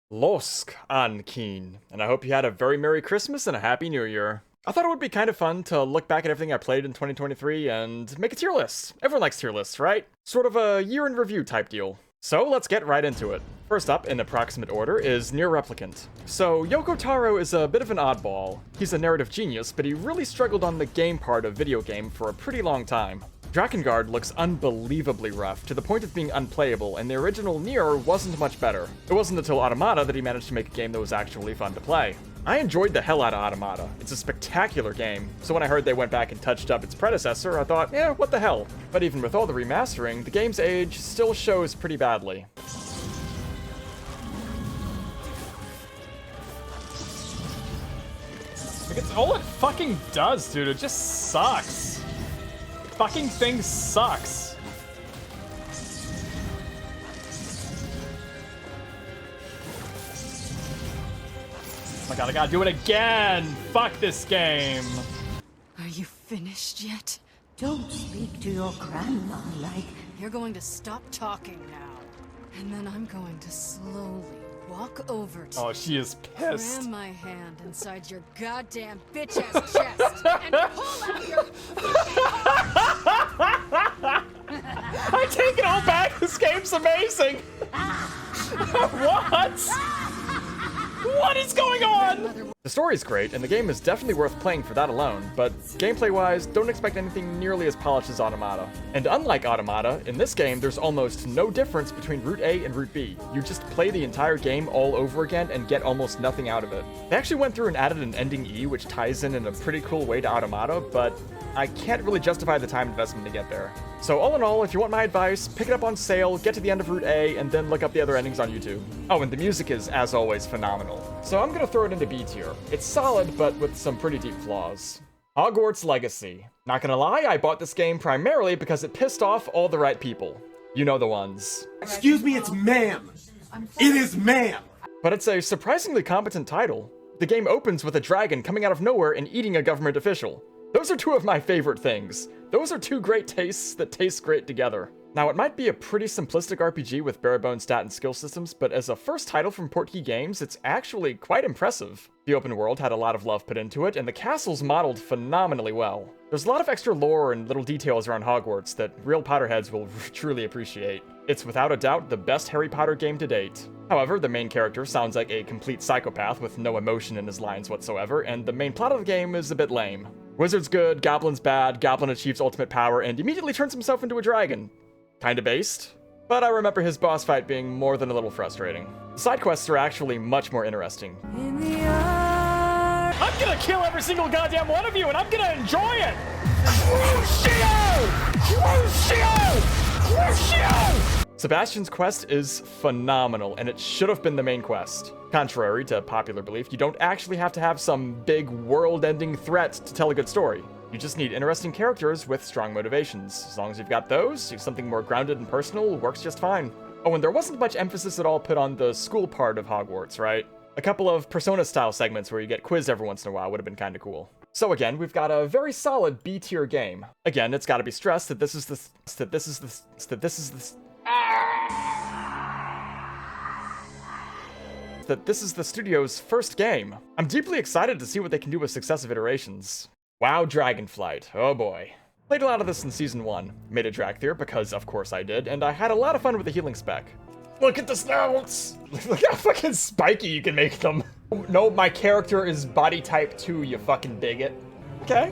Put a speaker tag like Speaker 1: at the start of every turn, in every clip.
Speaker 1: Losk an Keen, and I hope you had a very Merry Christmas and a Happy New Year. I thought it would be kind of fun to look back at everything I played in 2023 and make a tier list. Everyone likes tier lists, right? Sort of a year in review type deal. So let's get right into it. First up, in approximate order, is Nier Replicant. So, Yoko Taro is a bit of an oddball. He's a narrative genius, but he really struggled on the game part of video game for a pretty long time. Drakengard looks unbelievably rough, to the point of being unplayable, and the original Nier wasn't much better. It wasn't until Automata that he managed to make a game that was actually fun to play. I enjoyed the hell out of Automata. It's a spectacular game, so when I heard they went back and touched up its predecessor, I thought, yeah, what the hell? But even with all the remastering, the game's age still shows pretty badly. Like, it's all it fucking does, dude. It just sucks. Fucking thing sucks. Oh my god, I gotta do it again! Fuck this game!
Speaker 2: Are you finished yet?
Speaker 3: Don't speak to your grandma like...
Speaker 2: You're going to stop talking now. And then I'm going to slowly walk over to
Speaker 1: Oh, she is pissed.
Speaker 2: cram my hand inside your goddamn bitch-ass chest and pull out your...
Speaker 1: I take it all back! This game's amazing! What? What is going on? The story's great, and the game is definitely worth playing for that alone, but gameplay-wise, don't expect anything nearly as polished as Automata. And unlike Automata, in this game, there's almost no difference between Route A and Route B. You just play the entire game all over again and get almost nothing out of it. They actually went through and added an ending E, which ties in a pretty cool way to Automata, but I can't really justify the time investment to get there. So all in all, if you want my advice, pick it up on sale, get to the end of Route A, and then look up the other endings on YouTube. Oh, and the music is, as always, phenomenal. So I'm gonna throw it into B tier. It's solid, but with some pretty deep flaws. Hogwarts Legacy. Not gonna lie, I bought this game primarily because it pissed off all the right people. You know the ones.
Speaker 4: Excuse me, it's ma'am. It is ma'am.
Speaker 1: But it's a surprisingly competent title. The game opens with a dragon coming out of nowhere and eating a government official. Those are two of my favorite things. Those are two great tastes that taste great together. Now, it might be a pretty simplistic RPG with bare-bones stat and skill systems, but as a first title from Portkey Games, it's actually quite impressive. The open world had a lot of love put into it, and the castle's modeled phenomenally well. There's a lot of extra lore and little details around Hogwarts that real Potterheads will truly appreciate. It's without a doubt the best Harry Potter game to date. However, the main character sounds like a complete psychopath with no emotion in his lines whatsoever, and the main plot of the game is a bit lame. Wizard's good, Goblin's bad, Goblin achieves ultimate power, and immediately turns himself into a dragon. Kinda based, but I remember his boss fight being more than a little frustrating. The side quests are actually much more interesting. I'm gonna kill every single goddamn one of you, and I'm gonna enjoy it! Sebastian's quest is phenomenal, and it should have been the main quest. Contrary to popular belief, you don't actually have to have some big world-ending threat to tell a good story. You just need interesting characters with strong motivations. As long as you've got those, something more grounded and personal works just fine. Oh, and there wasn't much emphasis at all put on the school part of Hogwarts, right? A couple of Persona-style segments where you get quizzed every once in a while would have been kinda cool. So again, we've got a very solid B-tier game. Again, it's gotta be stressed that this is the studio's first game. I'm deeply excited to see what they can do with successive iterations. Wow, dragonflight. Oh boy. Played a lot of this in Season 1. Made a Dragthier because, of course, I did, and I had a lot of fun with the healing spec. Look at the snouts! Look how fucking spiky you can make them. No, my character is body type 2, you fucking bigot. Okay.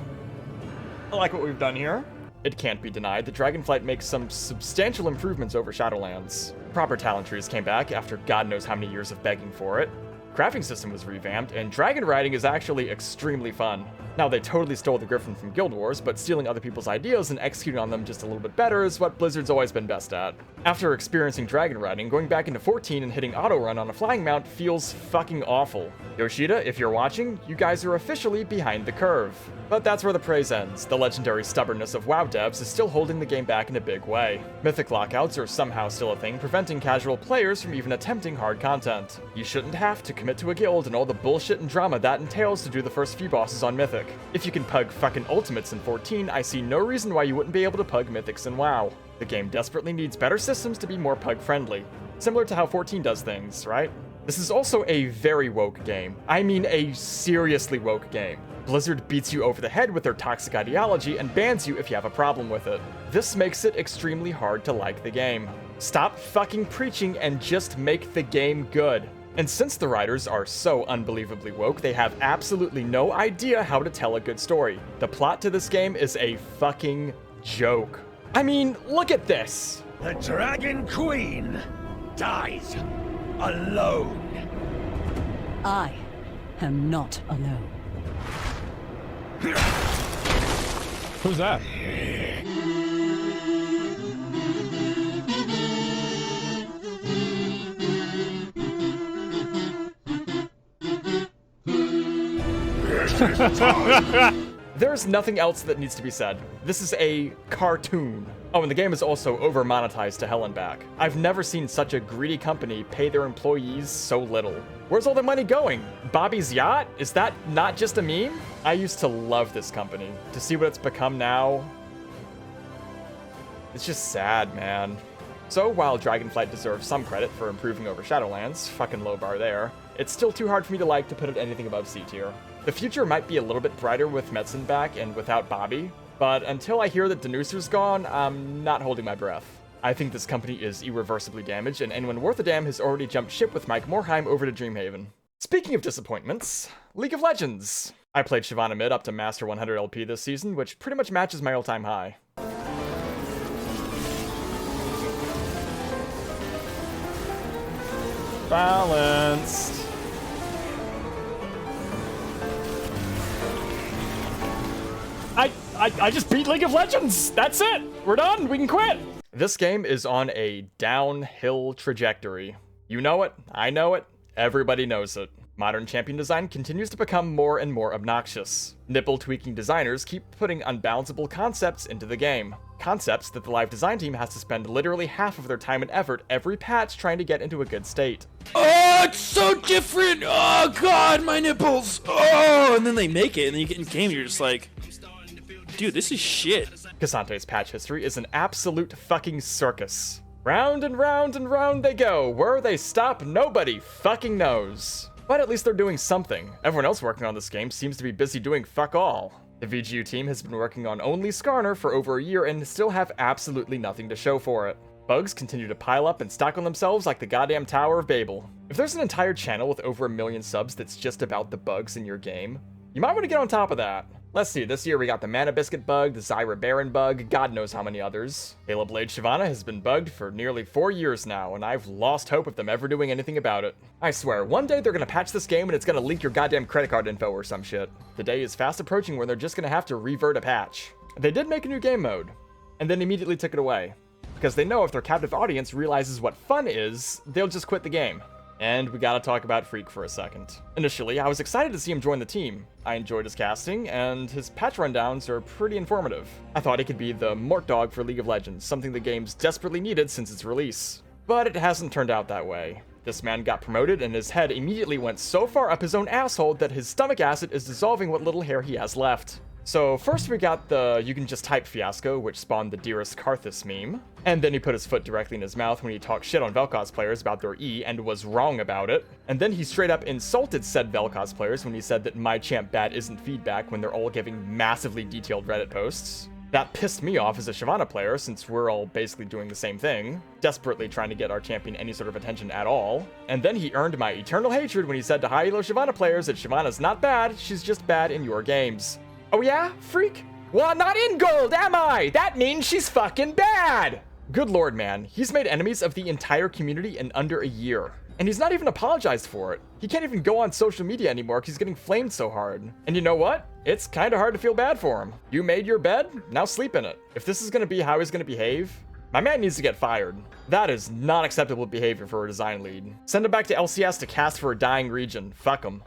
Speaker 1: I like what we've done here. It can't be denied that Dragonflight makes some substantial improvements over Shadowlands. Proper talent trees came back after God knows how many years of begging for it. Crafting system was revamped, and dragon riding is actually extremely fun. Now, they totally stole the Griffin from Guild Wars, but stealing other people's ideas and executing on them just a little bit better is what Blizzard's always been best at. After experiencing dragon riding, going back into 14 and hitting auto run on a flying mount feels fucking awful. Yoshida, if you're watching, you guys are officially behind the curve. But that's where the praise ends. The legendary stubbornness of WoW devs is still holding the game back in a big way. Mythic lockouts are somehow still a thing, preventing casual players from even attempting hard content. You shouldn't have to commit to a guild and all the bullshit and drama that entails to do the first few bosses on Mythic. If you can pug fucking ultimates in 14, I see no reason why you wouldn't be able to pug Mythics in WoW. The game desperately needs better systems to be more pug friendly. Similar to how 14 does things, right? This is also a very woke game. I mean a seriously woke game. Blizzard beats you over the head with their toxic ideology and bans you if you have a problem with it. This makes it extremely hard to like the game. Stop fucking preaching and just make the game good. And since the writers are so unbelievably woke, they have absolutely no idea how to tell a good story. The plot to this game is a fucking joke. I mean, look at this!
Speaker 5: The Dragon Queen dies alone.
Speaker 6: I am not alone.
Speaker 7: Who's that?
Speaker 1: There's nothing else that needs to be said. This is a cartoon. Oh, and the game is also over-monetized to hell and back. I've never seen such a greedy company pay their employees so little. Where's all the money going? Bobby's yacht? Is that not just a meme? I used to love this company. To see what it's become now, it's just sad, man. So while Dragonflight deserves some credit for improving over Shadowlands, fucking low bar there, it's still too hard for me to like to put it anything above C tier. The future might be a little bit brighter with Metzen back and without Bobby, but until I hear that Danuser's gone, I'm not holding my breath. I think this company is irreversibly damaged, and anyone worth a damn has already jumped ship with Mike Morheim over to Dreamhaven. Speaking of disappointments, League of Legends. I played Shyvana mid up to Master 100 LP this season, which pretty much matches my all-time high. Balanced. I just beat League of Legends! That's it! We're done! We can quit! This game is on a downhill trajectory. You know it, I know it, everybody knows it. Modern champion design continues to become more and more obnoxious. Nipple-tweaking designers keep putting unbalanceable concepts into the game. Concepts that the live design team has to spend literally half of their time and effort every patch trying to get into a good state.
Speaker 8: Oh, it's so different! Oh god, my nipples! Oh, and then they make it, and then you get in game, you're just like, dude, this is shit.
Speaker 1: Cassante's patch history is an absolute fucking circus. Round and round and round they go. Where they stop, nobody fucking knows. But at least they're doing something. Everyone else working on this game seems to be busy doing fuck all. The VGU team has been working on only Skarner for over a year and still have absolutely nothing to show for it. Bugs continue to pile up and stack on themselves like the goddamn Tower of Babel. If there's an entire channel with over 1 million subs that's just about the bugs in your game, you might want to get on top of that. Let's see, this year we got the Mana Biscuit bug, the Zyra Baron bug, God knows how many others. Halo Blade Shyvana has been bugged for nearly 4 years now, and I've lost hope of them ever doing anything about it. I swear, one day they're gonna patch this game and it's gonna leak your goddamn credit card info or some shit. The day is fast approaching when they're just gonna have to revert a patch. They did make a new game mode, and then immediately took it away. Because they know if their captive audience realizes what fun is, they'll just quit the game. And we gotta talk about Freak for a second. Initially, I was excited to see him join the team. I enjoyed his casting, and his patch rundowns are pretty informative. I thought he could be the Mort Dog for League of Legends, something the game's desperately needed since its release. But it hasn't turned out that way. This man got promoted, and his head immediately went so far up his own asshole that his stomach acid is dissolving what little hair he has left. So first we got the you can just type fiasco, which spawned the Dearest Karthus meme. And then he put his foot directly in his mouth when he talked shit on Vel'Koz players about their E and was wrong about it. And then he straight up insulted said Vel'Koz players when he said that my champ bad isn't feedback when they're all giving massively detailed Reddit posts. That pissed me off as a Shyvana player since we're all basically doing the same thing, desperately trying to get our champion any sort of attention at all. And then he earned my eternal hatred when he said to high elo Shyvana players that Shyvana's not bad, she's just bad in your games. Oh yeah? Freak? Well, I'm not in gold, am I? That means she's fucking bad! Good lord, man. He's made enemies of the entire community in under a year. And he's not even apologized for it. He can't even go on social media anymore because he's getting flamed so hard. And you know what? It's kinda hard to feel bad for him. You made your bed, now sleep in it. If this is gonna be how he's gonna behave, my man needs to get fired. That is not acceptable behavior for a design lead. Send him back to LCS to cast for a dying region. Fuck him.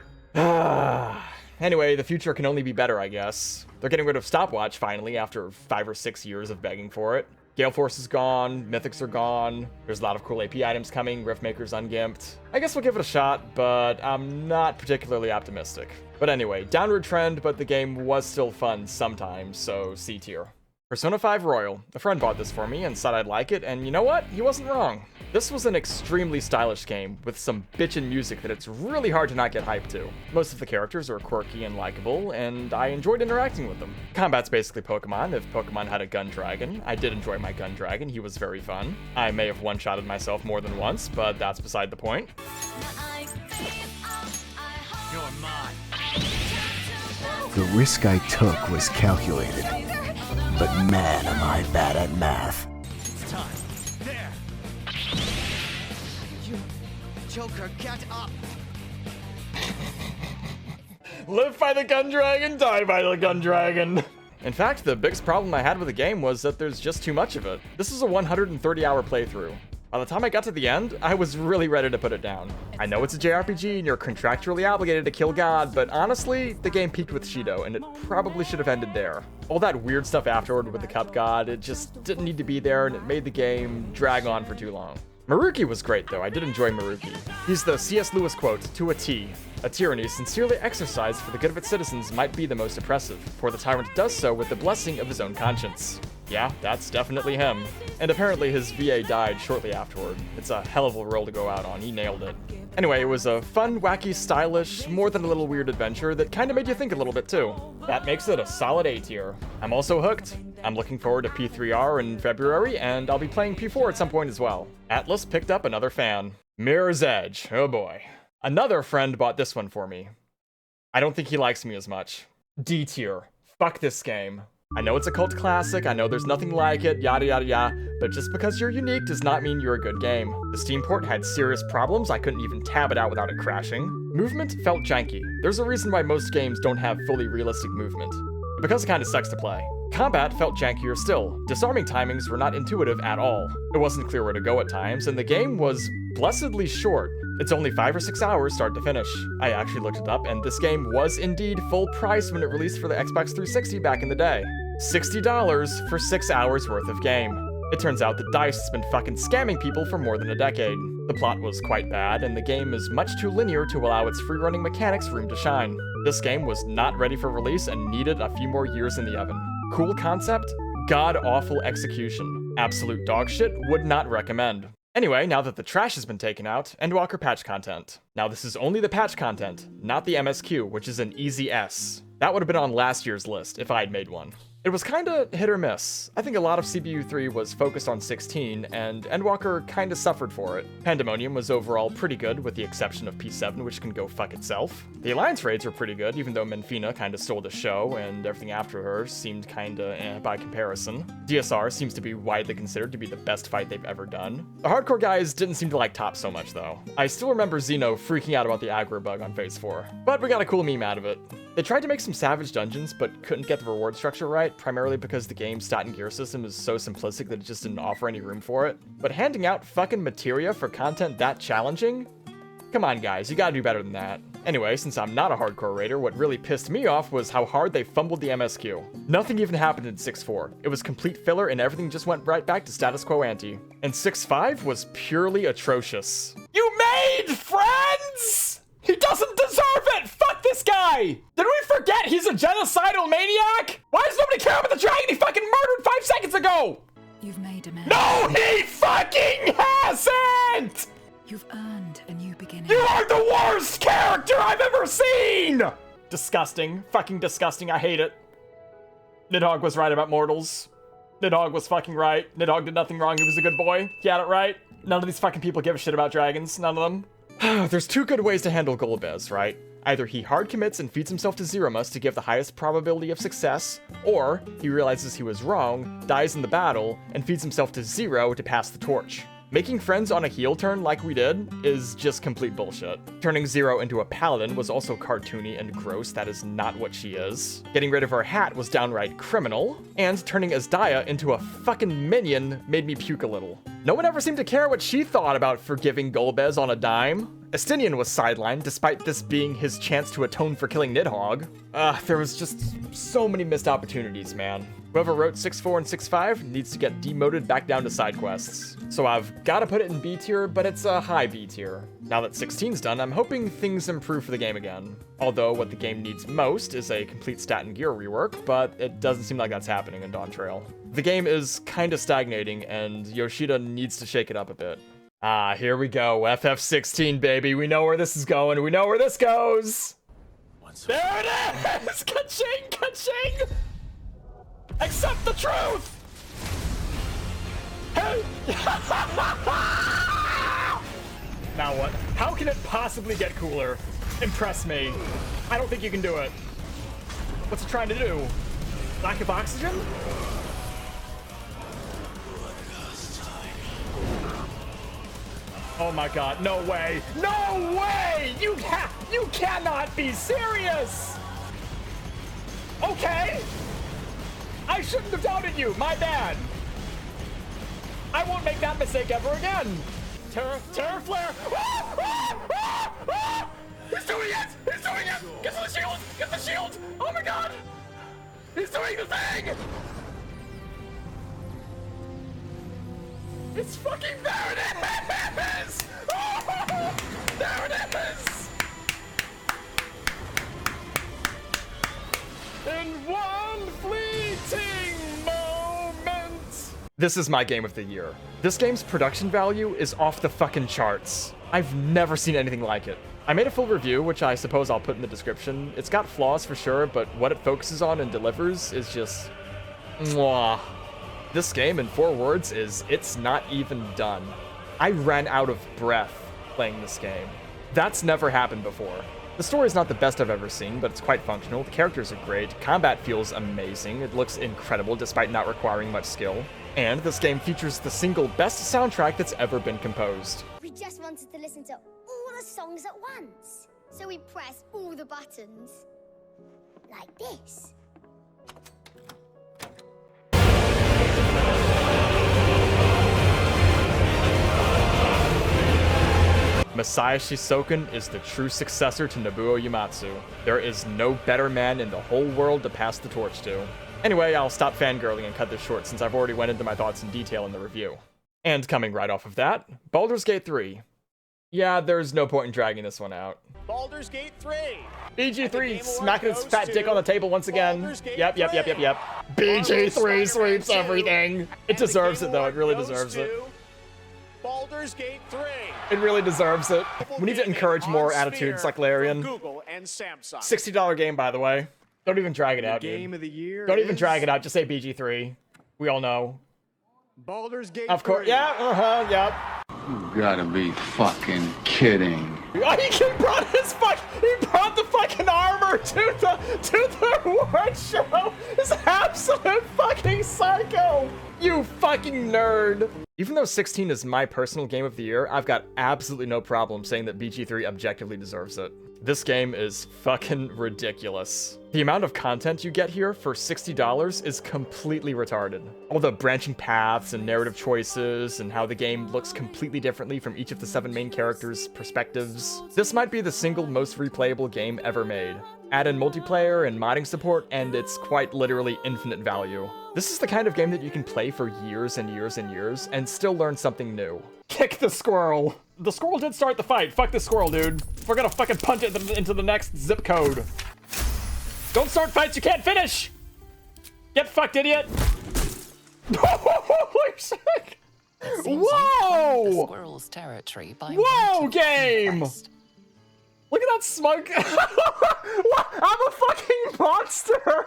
Speaker 1: Anyway, the future can only be better, I guess. They're getting rid of Stopwatch finally after 5 or 6 years of begging for it. Gale Force is gone, Mythics are gone, there's a lot of cool AP items coming, Riftmaker's ungimped. I guess we'll give it a shot, but I'm not particularly optimistic. But anyway, downward trend, but the game was still fun sometimes, so C tier. Persona 5 Royal. A friend bought this for me and said I'd like it, and you know what? He wasn't wrong. This was an extremely stylish game with some bitchin' music that it's really hard to not get hyped to. Most of the characters are quirky and likable, and I enjoyed interacting with them. Combat's basically Pokemon. If Pokemon had a gun dragon, I did enjoy my gun dragon. He was very fun. I may have one-shotted myself more than once, but that's beside the point.
Speaker 5: You're mine.
Speaker 9: The risk I took was calculated, but man am I bad at math.
Speaker 5: It's time. There. You, Joker, get up.
Speaker 1: Live by the gun dragon, die by the gun dragon. In fact, the biggest problem I had with the game was that there's just too much of it. This is a 130-hour playthrough. By the time I got to the end, I was really ready to put it down. I know it's a JRPG and you're contractually obligated to kill God, but honestly, the game peaked with Shido, and it probably should have ended there. All that weird stuff afterward with the Cup God, it just didn't need to be there, and it made the game drag on for too long. Maruki was great though, I did enjoy Maruki. He's the C.S. Lewis quote to a T. A tyranny sincerely exercised for the good of its citizens might be the most oppressive, for the tyrant does so with the blessing of his own conscience. Yeah, that's definitely him. And apparently his VA died shortly afterward. It's a hell of a role to go out on, he nailed it. Anyway, it was a fun, wacky, stylish, more than a little weird adventure that kinda made you think a little bit too. That makes it a solid A tier. I'm also hooked. I'm looking forward to P3R in February, and I'll be playing P4 at some point as well. Atlas picked up another fan. Mirror's Edge, oh boy. Another friend bought this one for me. I don't think he likes me as much. D tier. Fuck this game. I know it's a cult classic, I know there's nothing like it, yada yada yada, but just because you're unique does not mean you're a good game. The Steam port had serious problems, I couldn't even tab it out without it crashing. Movement felt janky. There's a reason why most games don't have fully realistic movement. Because it kinda sucks to play. Combat felt jankier still. Disarming timings were not intuitive at all. It wasn't clear where to go at times, and the game was blessedly short. It's only 5 or 6 hours start to finish. I actually looked it up, and this game was indeed full price when it released for the Xbox 360 back in the day. $60 for 6 hours worth of game. It turns out that DICE has been fucking scamming people for more than a decade. The plot was quite bad, and the game is much too linear to allow its free-running mechanics room to shine. This game was not ready for release and needed a few more years in the oven. Cool concept, god-awful execution. Absolute dog shit, would not recommend. Anyway, now that the trash has been taken out, endwalker patch content. Now this is only the patch content, not the MSQ, which is an easy S. That would have been on last year's list if I had made one. It was kinda hit or miss. I think a lot of CPU 3 was focused on 16, and Endwalker kinda suffered for it. Pandemonium was overall pretty good, with the exception of P7, which can go fuck itself. The Alliance raids were pretty good, even though Menfina kinda stole the show, and everything after her seemed kinda eh by comparison. DSR seems to be widely considered to be the best fight they've ever done. The hardcore guys didn't seem to like Top so much, though. I still remember Xeno freaking out about the aggro bug on Phase 4, but we got a cool meme out of it. They tried to make some savage dungeons, but couldn't get the reward structure right, primarily because the game's stat and gear system is so simplistic that it just didn't offer any room for it. But handing out fucking materia for content that challenging? Come on guys, you gotta do better than that. Anyway, since I'm not a hardcore raider, what really pissed me off was how hard they fumbled the MSQ. Nothing even happened in 6.4. It was complete filler and everything just went right back to status quo ante. And 6.5 was purely atrocious. You made friends?! He doesn't deserve it! Fuck this guy! Did we forget he's a genocidal maniac? Why does nobody care about the dragon he fucking murdered 5 seconds ago?
Speaker 6: You've made a man.
Speaker 1: No, he fucking hasn't!
Speaker 6: You've earned a new beginning.
Speaker 1: You are the worst character I've ever seen! Disgusting. Fucking disgusting. I hate it. Nidhogg was right about mortals. Nidhogg was fucking right. Nidhogg did nothing wrong. He was a good boy. He had it right. None of these fucking people give a shit about dragons. None of them. There's two good ways to handle Golbez, right? Either he hard commits and feeds himself to Zeromus to give the highest probability of success, or he realizes he was wrong, dies in the battle, and feeds himself to Zero to pass the torch. Making friends on a heel turn like we did is just complete bullshit. Turning Zero into a paladin was also cartoony and gross, that is not what she is. Getting rid of her hat was downright criminal, and turning Asdaya into a fucking minion made me puke a little. No one ever seemed to care what she thought about forgiving Golbez on a dime. Estinian was sidelined, despite this being his chance to atone for killing Nidhogg. There was just so many missed opportunities, man. Whoever wrote 6.4 and 6.5 needs to get demoted back down to side quests. So I've gotta put it in B tier, but it's a high B tier. Now that 16's done, I'm hoping things improve for the game again. Although what the game needs most is a complete stat and gear rework, but it doesn't seem like that's happening in Dawn Trail. The game is kinda stagnating, and Yoshida needs to shake it up a bit. Ah, here we go. FF16, baby. We know where this is going. We know where this goes. There it is! Ka-ching! Ka-ching! Accept the truth! Hey! Now what? How can it possibly get cooler? Impress me. I don't think you can do it. What's it trying to do? Lack of oxygen? Oh my god, no way! No way! You cannot be serious! Okay! I shouldn't have doubted you, my bad! I won't make that mistake ever again! Terror flare! He's doing it! He's doing it! Get to the shield! Get the shield! Oh my god! He's doing the thing! It's fucking there it is! Oh, there it is! In one fleeting moment! This is my game of the year. This game's production value is off the fucking charts. I've never seen anything like it. I made a full review, which I suppose I'll put in the description. It's got flaws for sure, but what it focuses on and delivers is just... mwah. This game, in 4 words, is it's not even done. I ran out of breath playing this game. That's never happened before. The story's not the best I've ever seen, but it's quite functional. The characters are great. Combat feels amazing. It looks incredible despite not requiring much skill. And this game features the single best soundtrack that's ever been composed.
Speaker 10: We just wanted to listen to all the songs at once. So we pressed all the buttons. Like this.
Speaker 1: Messiah Shisoken is the true successor to Nobuo Uematsu. There is no better man in the whole world to pass the torch to. Anyway, I'll stop fangirling and cut this short since I've already went into my thoughts in detail in the review. And coming right off of that, Baldur's Gate 3. Yeah, there's no point in dragging this one out.
Speaker 5: Baldur's Gate 3.
Speaker 1: BG3 smacking its fat dick on the table once again. Yep. BG3 sweeps everything. It deserves it though, it really deserves it.
Speaker 5: Baldur's Gate 3.
Speaker 1: It really deserves it. We need to encourage more attitudes like Larian.
Speaker 5: Google and Samsung.
Speaker 1: $60 game, by the way. Don't even drag it out, dude.
Speaker 4: Game of the year.
Speaker 1: Don't even drag it out. Just say BG3. We all know.
Speaker 4: Baldur's Gate.
Speaker 1: Of course.
Speaker 4: 3.
Speaker 1: Yeah. Yep.
Speaker 9: You gotta be fucking kidding.
Speaker 1: Oh, he brought the fucking armor to the award show. It's absolute fucking psycho. You fucking nerd. Even though 16 is my personal game of the year, I've got absolutely no problem saying that BG3 objectively deserves it. This game is fucking ridiculous. The amount of content you get here for $60 is completely retarded. All the branching paths and narrative choices and how the game looks completely differently from each of the 7 main characters' perspectives. This might be the single most replayable game ever made. Add in multiplayer and modding support, and it's quite literally infinite value. This is the kind of game that you can play for years and years and years and still learn something new. Kick the squirrel! The squirrel did start the fight. Fuck the squirrel, dude. We're gonna fucking punch it into the next zip code. Don't start fights you can't finish! Get fucked, idiot! Holy shit! Whoa!
Speaker 6: Squirrel's territory by
Speaker 1: Whoa, game! Look at that smug. I'm a fucking monster!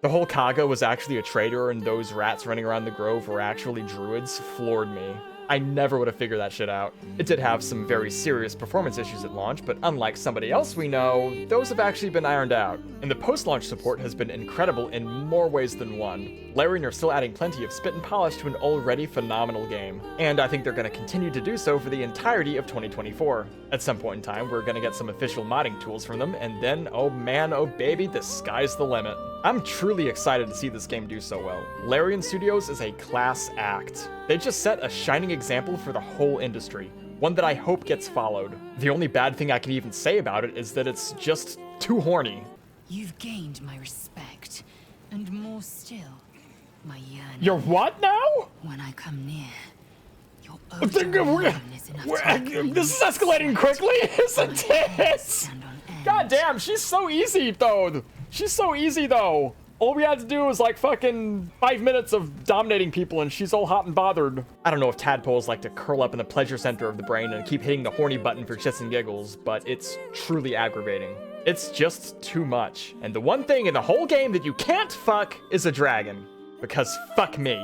Speaker 1: The whole Kaga was actually a traitor and those rats running around the grove were actually druids floored me. I never would have figured that shit out. It did have some very serious performance issues at launch, but unlike somebody else we know, those have actually been ironed out. And the post-launch support has been incredible in more ways than one. Larian are still adding plenty of spit and polish to an already phenomenal game. And I think they're going to continue to do so for the entirety of 2024. At some point in time, we're going to get some official modding tools from them, and then, oh man, oh baby, the sky's the limit. I'm truly excited to see this game do so well. Larian Studios is a class act. They just set a shining example for the whole industry, one that I hope gets followed. The only bad thing I can even say about it is that it's just too horny.
Speaker 6: You've gained my respect, and more still, my yearning.
Speaker 1: You're what now?
Speaker 6: When I come near, your
Speaker 1: This is escalating quickly, isn't it? God damn, she's so easy though. She's so easy though. All we had to do was like fucking 5 minutes of dominating people and she's all hot and bothered. I don't know if tadpoles like to curl up in the pleasure center of the brain and keep hitting the horny button for shits and giggles, but it's truly aggravating. It's just too much. And the one thing in the whole game that you can't fuck is a dragon. Because fuck me.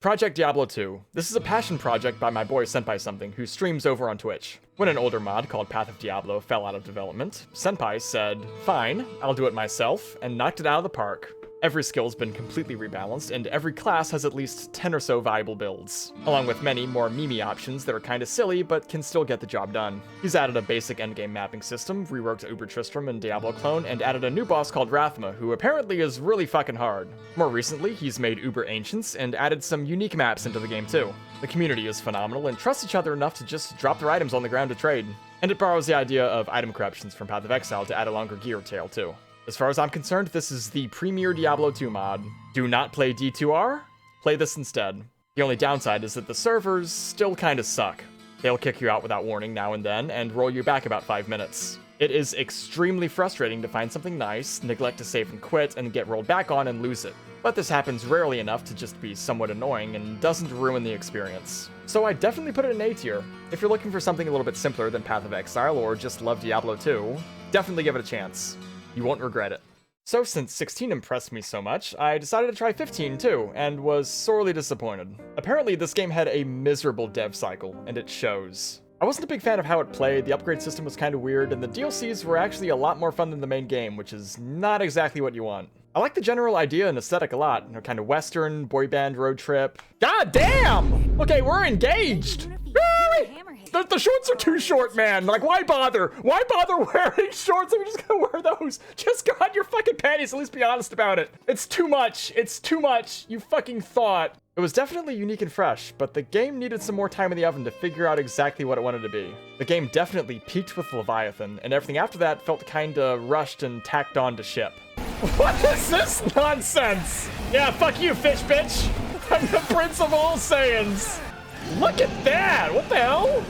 Speaker 1: Project Diablo 2. This is a passion project by my boy Senpai Something, who streams over on Twitch. When an older mod called Path of Diablo fell out of development, Senpai said, fine, I'll do it myself, and knocked it out of the park. Every skill's been completely rebalanced, and every class has at least 10 or so viable builds, along with many more meme options that are kinda silly, but can still get the job done. He's added a basic endgame mapping system, reworked Uber Tristram and Diablo clone, and added a new boss called Rathma, who apparently is really fucking hard. More recently, he's made Uber Ancients, and added some unique maps into the game too. The community is phenomenal, and trusts each other enough to just drop their items on the ground to trade. And it borrows the idea of item corruptions from Path of Exile to add a longer gear tail too. As far as I'm concerned, this is the premier Diablo 2 mod. Do not play D2R, play this instead. The only downside is that the servers still kinda suck. They'll kick you out without warning now and then, and roll you back about 5 minutes. It is extremely frustrating to find something nice, neglect to save and quit, and get rolled back on and lose it. But this happens rarely enough to just be somewhat annoying and doesn't ruin the experience. So I definitely put it in A tier. If you're looking for something a little bit simpler than Path of Exile or just love Diablo 2, definitely give it a chance. You won't regret it. So since 16 impressed me so much, I decided to try 15 too, and was sorely disappointed. Apparently this game had a miserable dev cycle, and it shows. I wasn't a big fan of how it played, the upgrade system was kinda weird, and the DLCs were actually a lot more fun than the main game, which is not exactly what you want. I like the general idea and aesthetic a lot, you know, kinda western, boy band road trip. God damn! Okay, we're engaged! The shorts are too short, man. Like, why bother? Why bother wearing shorts? I'm just gonna wear those. Just go on your fucking panties, at least be honest about it. It's too much. It's too much. You fucking thought. It was definitely unique and fresh, but the game needed some more time in the oven to figure out exactly what it wanted to be. The game definitely peaked with Leviathan, and everything after that felt kinda rushed and tacked on to ship. What is this nonsense? Yeah, fuck you, fish bitch. I'm the prince of all Saiyans. Look at that! What the hell?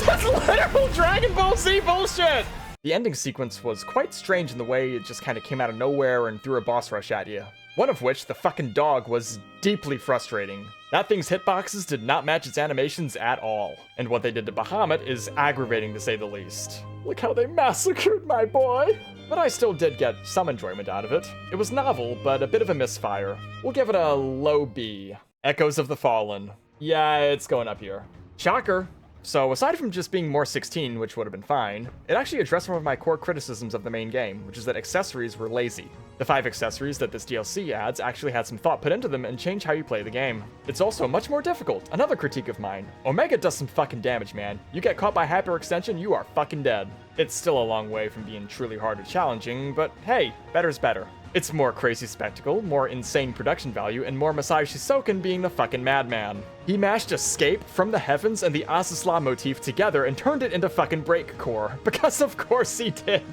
Speaker 1: That's literal Dragon Ball Z bullshit! The ending sequence was quite strange in the way it just kind of came out of nowhere and threw a boss rush at you. One of which, the fucking dog, was deeply frustrating. That thing's hitboxes did not match its animations at all. And what they did to Bahamut is aggravating to say the least. Look how they massacred my boy! But I still did get some enjoyment out of it. It was novel, but a bit of a misfire. We'll give it a low B. Echoes of the Fallen. Yeah, it's going up here. Shocker. So aside from just being more 16, which would have been fine, it actually addressed one of my core criticisms of the main game, which is that accessories were lazy. The 5 accessories that this DLC adds actually had some thought put into them and change how you play the game. It's also much more difficult, another critique of mine. Omega does some fucking damage, man. You get caught by hyperextension, you are fucking dead. It's still a long way from being truly hard or challenging, but hey, better's better. It's more crazy spectacle, more insane production value, and more Masai Shisoken being the fucking madman. He mashed Escape, From the Heavens, and the Asasla motif together and turned it into fucking breakcore. Because of course he did.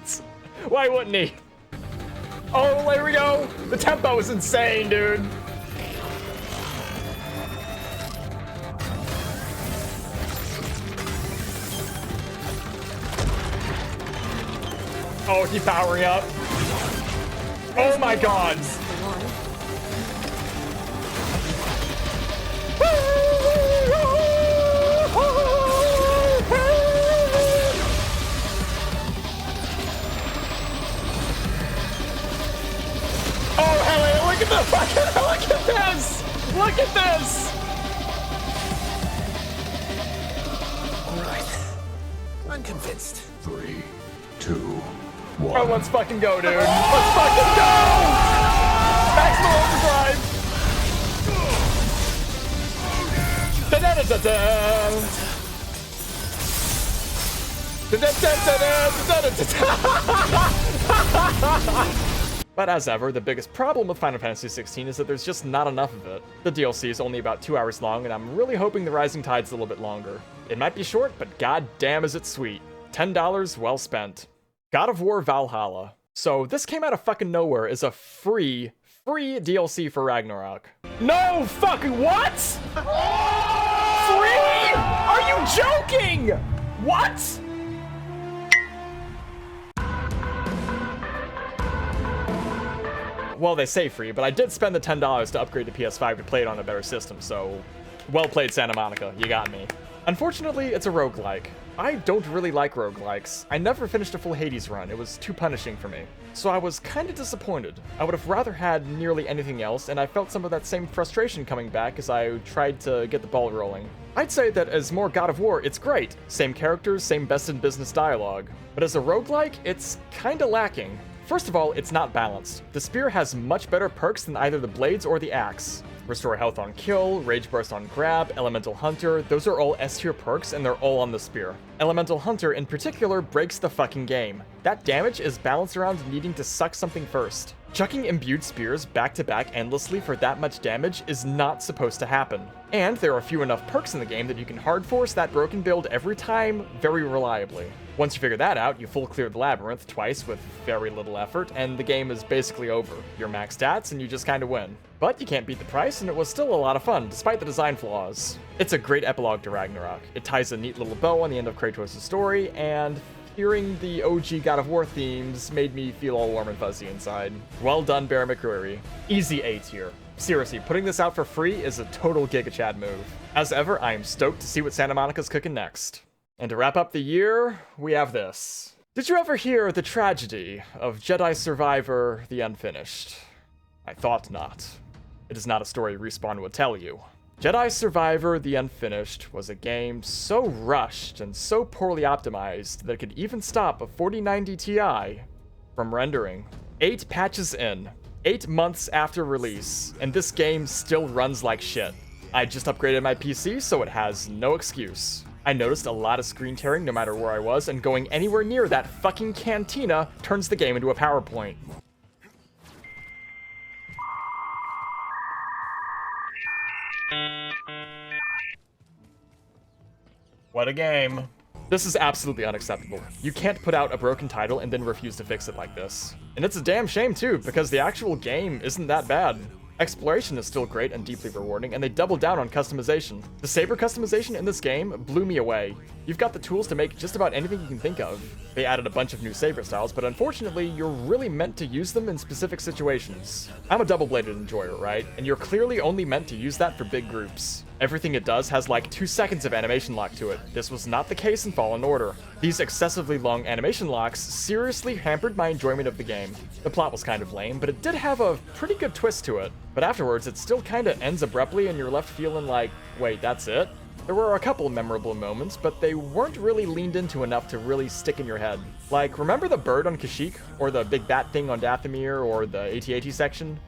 Speaker 1: Why wouldn't he? Oh, there we go! The tempo is insane, dude! Oh, he's powering up. Oh my god! Oh, hell, look at the fucking, look at this! Look at this!
Speaker 4: Alright. I'm convinced.
Speaker 9: 3, 2, 1.
Speaker 1: Oh, let's fucking go, dude. Let's fucking go! Maximum overdrive! Da-da-da-da-da! But as ever, the biggest problem with Final Fantasy XVI is that there's just not enough of it. The DLC is only about 2 hours long, and I'm really hoping the Rising Tide's a little bit longer. It might be short, but god damn is it sweet. $10 well spent. God of War Valhalla. So this came out of fucking nowhere as a free DLC for Ragnarok. No fucking what? Free? Are you joking? What? well, they say free, but I did spend the $10 to upgrade to PS5 to play it on a better system, so well played, Santa Monica. You got me. Unfortunately, it's a roguelike. I don't really like roguelikes. I never finished a full Hades run. It was too punishing for me. So I was kinda disappointed. I would have rather had nearly anything else, and I felt some of that same frustration coming back as I tried to get the ball rolling. I'd say that as more God of War, it's great. Same characters, same best-in-business dialogue. But as a roguelike, it's kinda lacking. First of all, it's not balanced. The spear has much better perks than either the blades or the axe. Restore health on kill, rage burst on grab, elemental hunter, those are all S tier perks and they're all on the spear. Elemental hunter in particular breaks the fucking game. That damage is balanced around needing to suck something first. Chucking imbued spears back to back endlessly for that much damage is not supposed to happen. And there are few enough perks in the game that you can hard force that broken build every time very reliably. Once you figure that out, you full clear the labyrinth twice with very little effort, and the game is basically over. You're max stats and you just kinda win. But you can't beat the price, and it was still a lot of fun, despite the design flaws. It's a great epilogue to Ragnarok. It ties a neat little bow on the end of Kratos' story, and hearing the OG God of War themes made me feel all warm and fuzzy inside. Well done, Bear McCreary. Easy A tier. Seriously, putting this out for free is a total Giga Chad move. As ever, I am stoked to see what Santa Monica's cooking next. And to wrap up the year, we have this. Did you ever hear the tragedy of Jedi Survivor the Unfinished? I thought not. It is not a story Respawn would tell you. Jedi Survivor the Unfinished was a game so rushed and so poorly optimized that it could even stop a 4090 Ti from rendering. 8 patches in, 8 months after release, and this game still runs like shit. I just upgraded my PC, so it has no excuse. I noticed a lot of screen tearing no matter where I was, and going anywhere near that fucking cantina turns the game into a PowerPoint. What a game. This is absolutely unacceptable. You can't put out a broken title and then refuse to fix it like this. And it's a damn shame too, because the actual game isn't that bad. Exploration is still great and deeply rewarding, and they doubled down on customization. The saber customization in this game blew me away. You've got the tools to make just about anything you can think of. They added a bunch of new saber styles, but unfortunately, you're really meant to use them in specific situations. I'm a double-bladed enjoyer, right? And you're clearly only meant to use that for big groups. Everything it does has like 2 seconds of animation lock to it. This was not the case in Fallen Order. These excessively long animation locks seriously hampered my enjoyment of the game. The plot was kind of lame, but it did have a pretty good twist to it. But afterwards, it still kinda ends abruptly and you're left feeling like, wait, that's it? There were a couple memorable moments, but they weren't really leaned into enough to really stick in your head. Like, remember the bird on Kashyyyk? Or the big bat thing on Dathomir? Or the AT-AT section?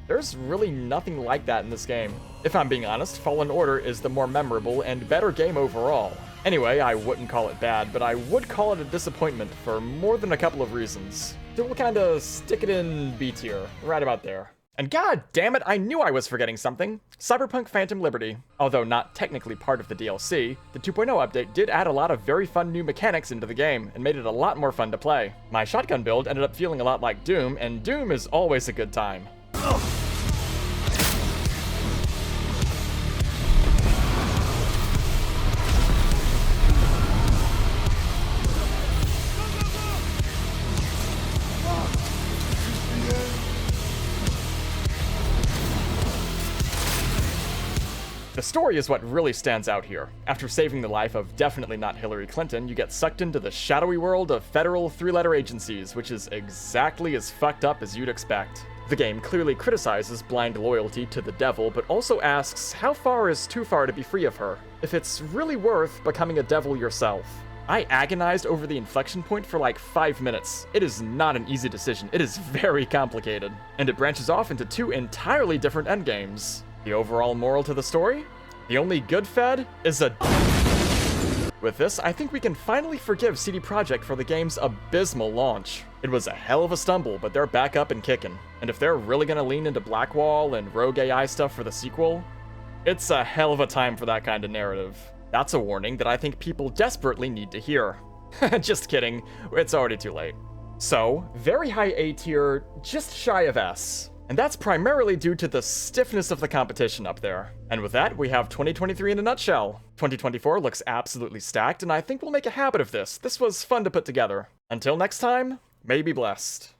Speaker 1: There's really nothing like that in this game. If I'm being honest, Fallen Order is the more memorable and better game overall. Anyway, I wouldn't call it bad, but I would call it a disappointment for more than a couple of reasons. So we'll kinda stick it in B tier, right about there. And god damn it, I knew I was forgetting something. Cyberpunk Phantom Liberty. Although not technically part of the DLC, the 2.0 update did add a lot of very fun new mechanics into the game, and made it a lot more fun to play. My shotgun build ended up feeling a lot like Doom, and Doom is always a good time. The story is what really stands out here. After saving the life of definitely not Hillary Clinton, you get sucked into the shadowy world of federal 3-letter agencies, which is exactly as fucked up as you'd expect. The game clearly criticizes blind loyalty to the devil, but also asks how far is too far to be free of her, if it's really worth becoming a devil yourself. I agonized over the inflection point for like 5 minutes. It is not an easy decision, it is very complicated. And it branches off into 2 entirely different endgames. The overall moral to the story? The only good Fed is a... With this, I think we can finally forgive CD Projekt for the game's abysmal launch. It was a hell of a stumble, but they're back up and kicking. And if they're really gonna lean into Blackwall and Rogue AI stuff for the sequel, it's a hell of a time for that kind of narrative. That's a warning that I think people desperately need to hear. Just kidding, it's already too late. So, very high A tier, just shy of S. And that's primarily due to the stiffness of the competition up there. And with that, we have 2023 in a nutshell. 2024 looks absolutely stacked, and I think we'll make a habit of this. This was fun to put together. Until next time, may you be blessed.